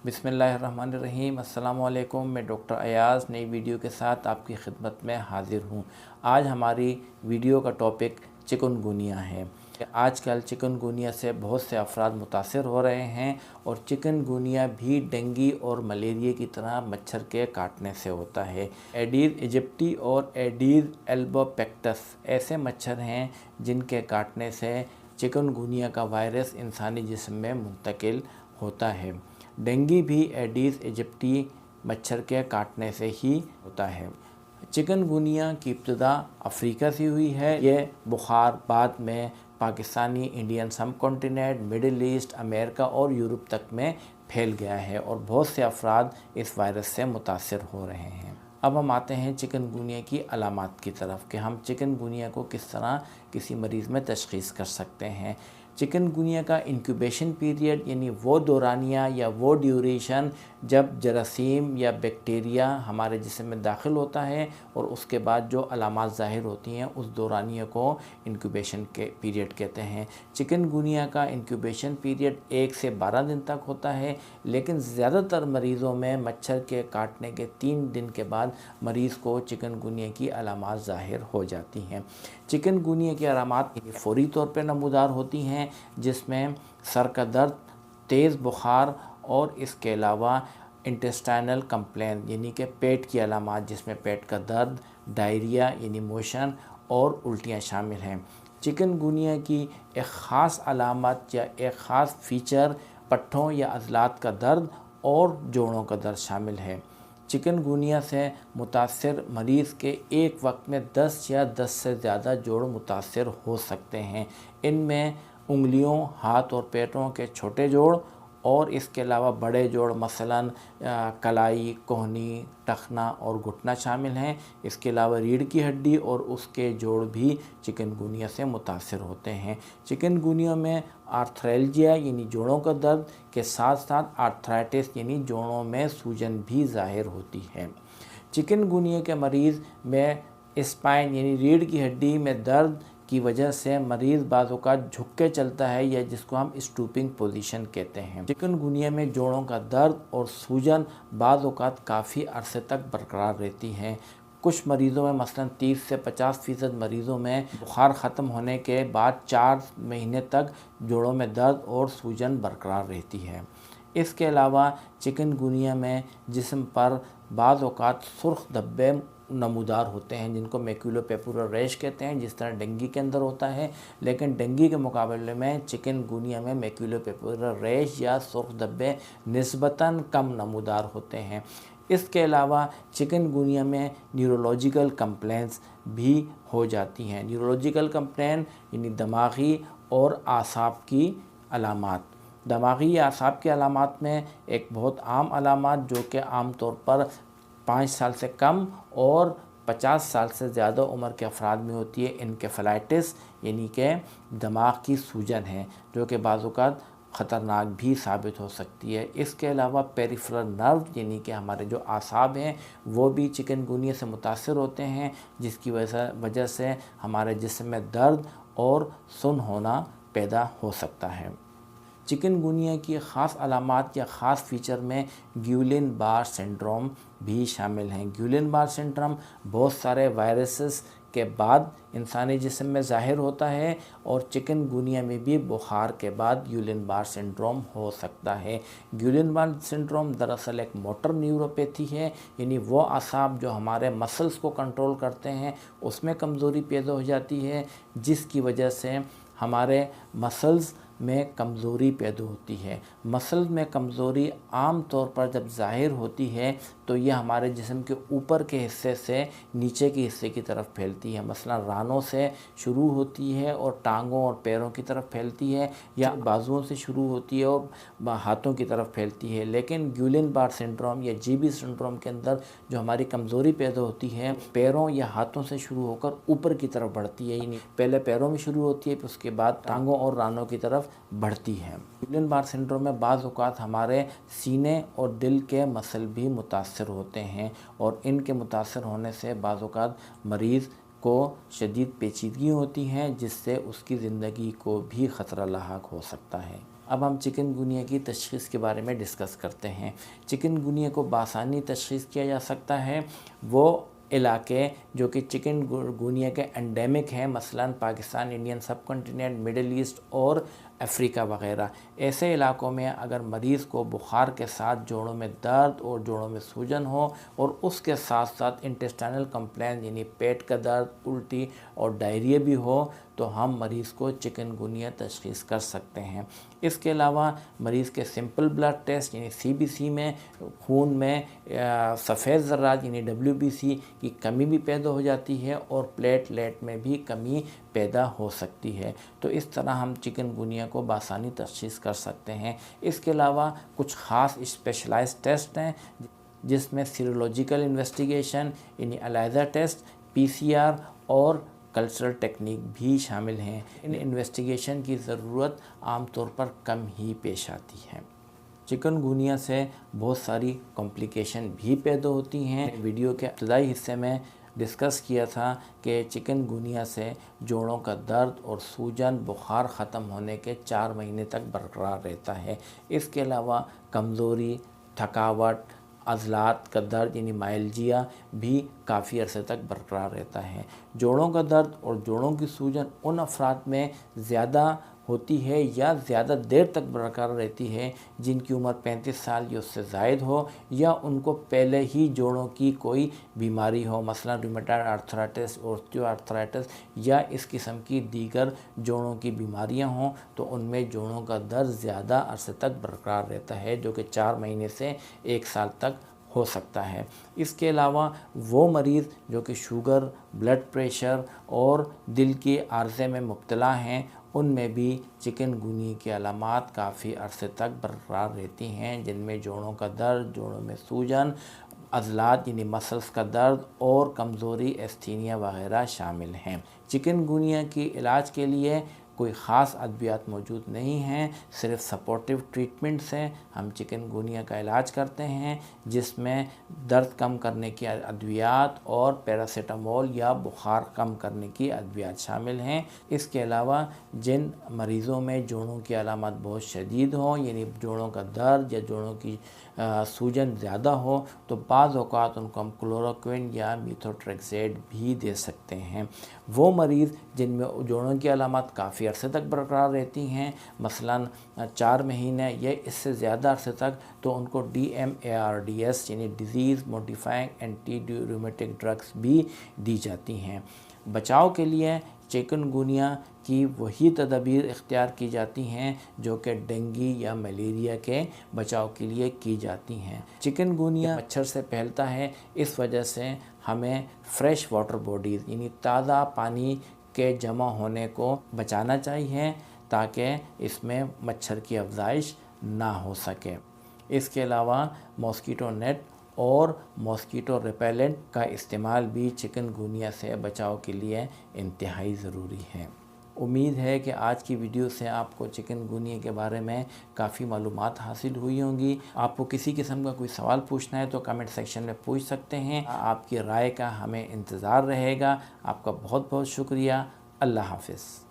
बिस्मिल्लाहिर्रहमानिर्रहीम। अस्सलामु अलैकुम। मैं डॉक्टर अयाज़ नई वीडियो के साथ आपकी खिदमत में हाज़िर हूँ। आज हमारी वीडियो का टॉपिक चिकनगुनिया है। आजकल चिकनगुनिया से बहुत से अफराद मुतासर हो रहे हैं और चिकनगुनिया भी डेंगू और मलेरिया की तरह मच्छर के काटने से होता है। एडीज इजिप्टी और एडीज एल्बोपेक्टस ऐसे मच्छर हैं जिनके काटने से चिकनगुनिया का वायरस इंसानी जिस्म में मुंतकिल होता है। डेंगू भी एडीज इजिप्टी मच्छर के काटने से ही होता है। चिकनगुनिया की इब्तिदा अफ्रीका से हुई है। ये बुखार बाद में पाकिस्तानी, इंडियन सब कॉन्टिनेंट, मिडिल ईस्ट, अमेरिका और यूरोप तक में फैल गया है और बहुत से अफराद इस वायरस से मुतासर हो रहे हैं। अब हम आते हैं चिकनगुनिया की अलामात की तरफ कि हम चिकनगुनिया को किस तरह किसी मरीज़ में तशख़ीस कर सकते हैं। चिकनगुनिया का इंक्यूबेशन पीरियड यानी वो दौरानिया या वो ड्यूरेशन जब जरासीम या बैक्टीरिया हमारे जिस्म में दाखिल होता है और उसके बाद जो अलामात ज़ाहिर होती हैं उस दौरानिया को इंक्यूबेशन के पीरियड कहते हैं। चिकनगुनिया का इंक्यूबेशन पीरियड 1 से 12 दिन तक होता है, लेकिन ज़्यादातर मरीज़ों में मच्छर के काटने के 3 दिन के बाद मरीज़ को चिकनगुनिया की अलामात ज़ाहिर हो जाती हैं। चिकनगुनिया की अलामात फ़ौरी तौर पर नमूदार होती हैं, जिसमें सर का दर्द, तेज़ बुखार और इसके अलावा इंटेस्टाइनल कंप्लेन यानी कि पेट की अलामात जिसमें पेट का दर्द, डायरिया यानी मोशन और उल्टियाँ शामिल हैं। चिकनगुनिया की एक ख़ास अलामत या एक ख़ास फ़ीचर पट्ठों या अज़लात का दर्द और जोड़ों का दर्द शामिल है। चिकनगुनिया से मुतासर मरीज़ के एक वक्त में 10 या 10 से ज़्यादा जोड़ मुतासर हो सकते हैं। इनमें उंगलियों, हाथ और पैरों के छोटे जोड़ और इसके अलावा बड़े जोड़ मसलन कलाई, कोहनी, टखना और घुटना शामिल हैं। इसके अलावा रीढ़ की हड्डी और उसके जोड़ भी चिकनगुनिया से मुतासर होते हैं। चिकनगुनिया में आर्थ्रैल्जिया यानी जोड़ों का दर्द के साथ साथ आर्थराइटिस यानी जोड़ों में सूजन भी ज़ाहिर होती है। चिकनगुनिया के मरीज़ में स्पाइन यानी रीढ़ की हड्डी में दर्द की वजह से मरीज़ बाज़ औक़ात झुक के चलता है या जिसको हम स्टूपिंग पोजीशन कहते हैं। चिकनगुनिया में जोड़ों का दर्द और सूजन बाज़ औक़ात काफ़ी अरसे तक बरकरार रहती हैं। कुछ मरीज़ों में मसलन 30 से 50% मरीज़ों में बुखार ख़त्म होने के बाद 4 महीने तक जोड़ों में दर्द और सूजन बरकरार रहती है। इसके अलावा चिकनगुनिया में जिस्म पर बाज़ औक़ात सुर्ख धब्बे नमूदार होते हैं जिनको मैक्यूलोपेपुलर रैश कहते हैं, जिस तरह डेंगू के अंदर होता है, लेकिन डेंगू के मुकाबले में चिकनगुनिया में मैक्यूलोपेपुलर रैश या सुर्ख धब्बे निस्बतन कम नमूदार होते हैं। इसके अलावा चिकनगुनिया में न्यूरोलॉजिकल कंप्लेंट्स भी हो जाती हैं। न्यूरोलॉजिकल कंप्लेंट यानी दिमागी और आसाब की अलामात। दिमागी या आसाब की अलामात में एक बहुत आम अलामात जो कि आम तौर पर 5 साल से कम और 50 साल से ज़्यादा उम्र के अफराद में होती है एन्केफेलाइटिस यानी कि दिमाग की सूजन है, जो कि बाज़ औक़ात ख़तरनाक भी साबित हो सकती है। इसके अलावा पेरिफेरल नर्व यानी कि हमारे जो आसाब हैं वो भी चिकनगुनिया से मुतासर होते हैं, जिसकी वजह से हमारे जिस्म में दर्द और सुन्न होना पैदा हो सकता है। चिकनगुनिया की ख़ास अलामात या ख़ास फ़ीचर में ग्यूलिन बार सिंड्रोम भी शामिल हैं। ग्यूलिन बार सिंड्रोम बहुत सारे वायरसेस के बाद इंसानी जिस्म में ज़ाहिर होता है और चिकनगुनिया में भी बुखार के बाद ग्यूलिन बार सिंड्रोम हो सकता है। ग्यूलिन बार सिंड्रोम दरअसल एक मोटर न्यूरोपैथी है, यानी वो आसाब जो हमारे मसल्स को कंट्रोल करते हैं उसमें कमज़ोरी पैदा हो जाती है, जिसकी वजह से हमारे मसल्स में कमज़ोरी पैदा होती है। मसल में कमज़ोरी आम तौर पर जब ज़ाहिर होती है तो यह हमारे जिस्म के ऊपर के हिस्से से नीचे के हिस्से की तरफ फैलती है। मसलन रानों से शुरू होती है और टांगों और पैरों की तरफ फैलती है, या बाजुओं से शुरू होती है और हाथों की तरफ फैलती है। लेकिन ग्यूलिन बार सिंड्रोम या जीबी सिंड्रोम के अंदर जो हमारी कमज़ोरी पैदा होती है पैरों या हाथों से शुरू होकर ऊपर की तरफ बढ़ती है, यानी पहले पैरों में शुरू होती है फिर उसके बाद टांगों और रानों की तरफ बढ़ती है। ग्यूलिन बार सिंड्रोम में बाज़ औक़ात हमारे सीने और दिल के मसल भी मुतासर होते हैं और इनके मुतासर होने से बाज़ औक़ात मरीज़ को शदीद पेचीदगी होती हैं, जिससे उसकी ज़िंदगी को भी ख़तरा लाहक हो सकता है। अब हम चिकनगुनिया की तशख़ीस के बारे में डिस्कस करते हैं। चिकनगुनिया को बासानी तशख़ीस किया जा सकता है वो इलाके जो कि चिकनगुनिया के एंडेमिक हैं, मसलन पाकिस्तान, इंडियन सब कॉन्टिनेंट, मिडल ईस्ट और अफ्रीका वग़ैरह। ऐसे इलाकों में अगर मरीज़ को बुखार के साथ जोड़ों में दर्द और जोड़ों में सूजन हो और उसके साथ साथ इंटेस्टाइनल कंप्लेंट यानी पेट का दर्द, उल्टी और डायरिया भी हो, तो हम मरीज़ को चिकनगुनिया तशख़ीस कर सकते हैं। इसके अलावा मरीज़ के सिंपल ब्लड टेस्ट यानी CBC में खून में सफ़ेद ज़र्रात यानी WBC की कमी भी पैदा हो जाती है और प्लेटलेट में भी कमी पैदा हो सकती है। तो इस तरह हम चिकनगुनिया को बासानी तशख़ीस कर सकते हैं। इसके अलावा कुछ ख़ास स्पेशलाइज्ड टेस्ट हैं जिसमें सीरोलॉजिकल इन्वेस्टिगेशन यानी एलाइज़ा टेस्ट, PCR और कल्चरल टेक्निक भी शामिल हैं। इन इन्वेस्टिगेशन की ज़रूरत आमतौर पर कम ही पेश आती है। चिकनगुनिया से बहुत सारी कॉम्प्लिकेशन भी पैदा होती हैं। वीडियो के इब्तदाई हिस्से में डिस्कस किया था कि चिकनगुनिया से जोड़ों का दर्द और सूजन बुखार ख़त्म होने के 4 महीने तक बरकरार रहता है। इसके अलावा कमज़ोरी, थकावट, अज़लात का दर्द यानी माइल्जिया भी काफ़ी अरसे तक बरकरार रहता है। जोड़ों का दर्द और जोड़ों की सूजन उन अफराद में ज़्यादा होती है या ज़्यादा देर तक बरकरार रहती है जिनकी उम्र 35 साल या उससे ज़ायद हो या उनको पहले ही जोड़ों की कोई बीमारी हो, मसलन रूमेटॉइड आर्थराइटिस, ऑस्टियोआर्थराइटिस या इस किस्म की दीगर जोड़ों की बीमारियां हों, तो उनमें जोड़ों का दर्द ज़्यादा अरसे तक बरकरार रहता है जो कि 4 महीने से 1 साल तक हो सकता है। इसके अलावा वो मरीज़ जो कि शुगर, ब्लड प्रेशर और दिल के आर्ज़े में मुब्तला हैं, उनमें भी चिकनगुनिया की अलामात काफ़ी अरसे तक बरकरार रहती हैं, जिनमें जोड़ों का दर्द, जोड़ों में सूजन, अज़लात यानी मसल्स का दर्द और कमज़ोरी, एस्थीनिया वग़ैरह शामिल हैं। चिकनगुनिया की इलाज के लिए कोई ख़ास अद्वियात मौजूद नहीं हैं, सिर्फ सपोर्टिव ट्रीटमेंट्स हैं। हम चिकनगुनिया का इलाज करते हैं जिसमें दर्द कम करने की अद्वियात और पैरासीटामोल या बुखार कम करने की अद्वियात शामिल हैं। इसके अलावा जिन मरीज़ों में जोड़ों की अलामत बहुत शदीद हों यानी जोड़ों का दर्द या जोड़ों की सूजन ज़्यादा हो, तो बाज़ औक़ात उनको हम क्लोरोक्विन या मेथोट्रेक्सेट भी दे सकते हैं। वो मरीज़ जिनमें जोड़ों की अलामत काफ़ी अरसे तक बरकरार रहती हैं, मसलन 4 महीने या इससे ज़्यादा अरसे तक, तो उनको DMARDs यानी disease modifying anti rheumatic drugs भी दी जाती हैं। बचाव के लिए चिकनगुनिया की वही तदबीर इख्तियार की जाती हैं जो कि डेंगू या मलेरिया के बचाव के लिए की जाती हैं। चिकनगुनिया मच्छर से फैलता है, इस वजह से हमें फ्रेश वाटर बॉडीज़ यानी ताज़ा पानी के जमा होने को बचाना चाहिए ताकि इसमें मच्छर की अफजाइश ना हो सके। इसके अलावा मॉस्कीटो नेट और मॉस्कीटो रिपेलेंट का इस्तेमाल भी चिकनगुनिया से बचाव के लिए इंतहाई ज़रूरी है। उम्मीद है कि आज की वीडियो से आपको चिकनगुनिया के बारे में काफ़ी मालूमात हासिल हुई होंगी। आपको किसी किस्म का कोई सवाल पूछना है तो कमेंट सेक्शन में पूछ सकते हैं। आपकी राय का हमें इंतज़ार रहेगा। आपका बहुत बहुत शुक्रिया। अल्लाह हाफ़िज़।